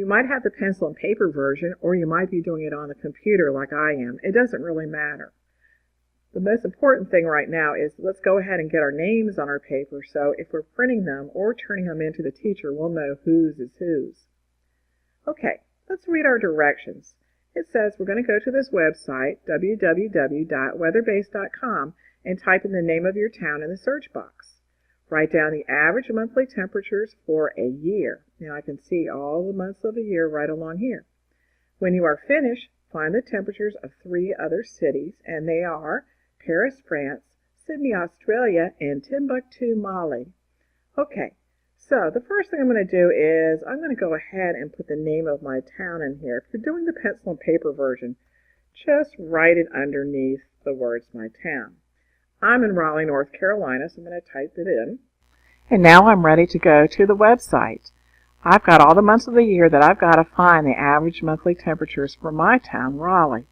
might have the pencil and paper version, or you might be doing it on the computer like I am. It doesn't really matter. The most important thing right now is let's go ahead and get our names on our paper, so if we're printing them or turning them into the teacher, we'll know whose is whose. Okay, let's read our directions. It says we're going to go to this website, www.weatherbase.com, and type in the name of your town in the search box. Write down the average monthly temperatures for a year. Now I can see all the months of the year right along here. When you are finished, find the temperatures of 3 other cities, and they are Paris, France, Sydney, Australia, and Timbuktu, Mali. Okay, so the first thing I'm going to do is I'm going to go ahead and put the name of my town in here. If you're doing the pencil and paper version, just write it underneath the words my town. I'm in Raleigh, North Carolina, so I'm going to type it in. And now I'm ready to go to the website. I've got all the months of the year that I've got to find the average monthly temperatures for my town, Raleigh.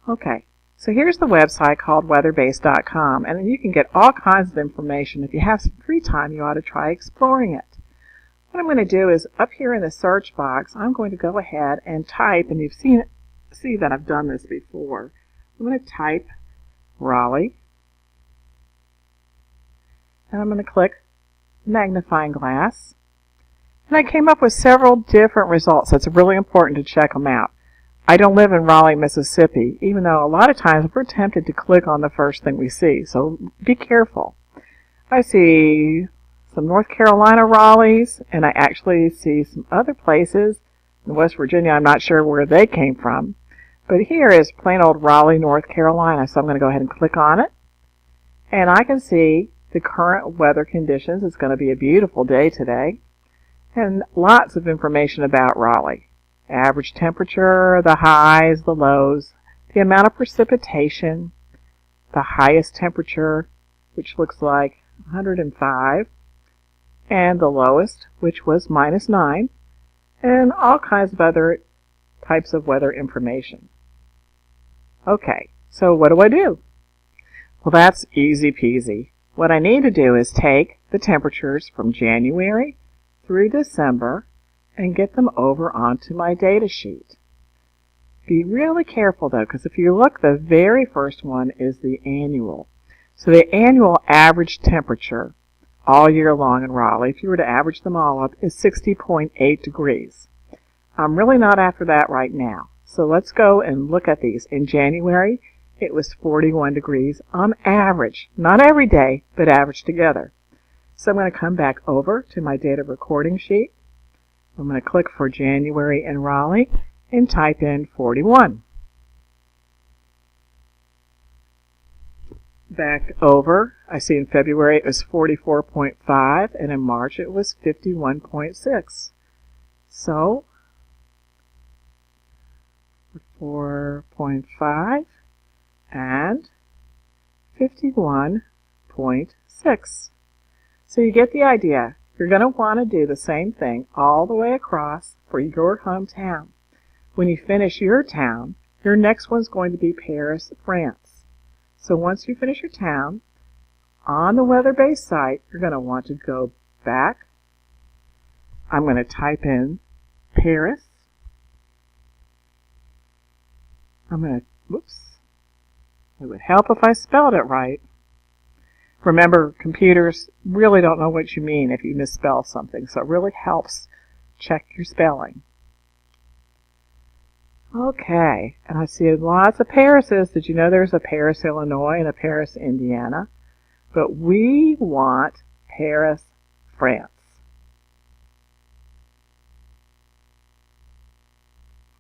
Okay, so here's the website called weatherbase.com, and you can get all kinds of information. If you have some free time, you ought to try exploring it. What I'm going to do is up here in the search box, I'm going to go ahead and type, and see that I've done this before. I'm going to type Raleigh, and I'm going to click magnifying glass. And I came up with several different results. It's really important to check them out. I don't live in Raleigh, Mississippi, even though a lot of times we're tempted to click on the first thing we see, so be careful. I see some North Carolina Raleighs, and I actually see some other places in West Virginia. I'm not sure where they came from, but here is plain old Raleigh, North Carolina, so I'm going to go ahead and click on it, and I can see the current weather conditions. It's going to be a beautiful day today, and lots of information about Raleigh. Average temperature, the highs, the lows, the amount of precipitation, the highest temperature, which looks like 105, and the lowest, which was -9, and all kinds of other types of weather information. Okay, so what do I do? Well, that's easy peasy. What I need to do is take the temperatures from January through December and get them over onto my data sheet. Be really careful though, because if you look, the very first one is the annual. So the annual average temperature all year long in Raleigh, if you were to average them all up, is 60.8 degrees. I'm really not after that right now. So let's go and look at these. In January, it was 41 degrees on average. Not every day, but average together. So I'm going to come back over to my data recording sheet. I'm going to click for January in Raleigh and type in 41. Back over, I see in February it was 44.5, and in March it was 51.6. So 4.5 and 51.6. So you get the idea. You're going to want to do the same thing all the way across for your hometown. When you finish your town, your next one's going to be Paris, France. So once you finish your town, on the WeatherBase site, you're going to want to go back. I'm going to type in Paris. I'm going to, whoops, it would help if I spelled it right. Remember, computers really don't know what you mean if you misspell something, so it really helps check your spelling. Okay, and I see lots of Parises. Did you know there's a Paris, Illinois and a Paris, Indiana? But we want Paris, France.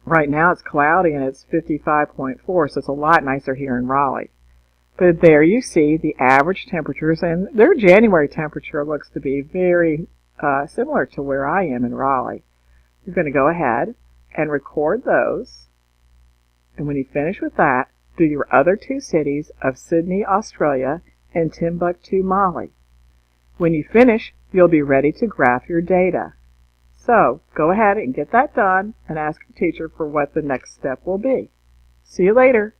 Right now it's cloudy and it's 55.4, so it's a lot nicer here in Raleigh. But there you see the average temperatures, and their January temperature looks to be very similar to where I am in Raleigh. You're going to go ahead and record those, and when you finish with that, do your other 2 cities of Sydney, Australia, and Timbuktu, Mali. When you finish, you'll be ready to graph your data. So go ahead and get that done and ask your teacher for what the next step will be. See you later.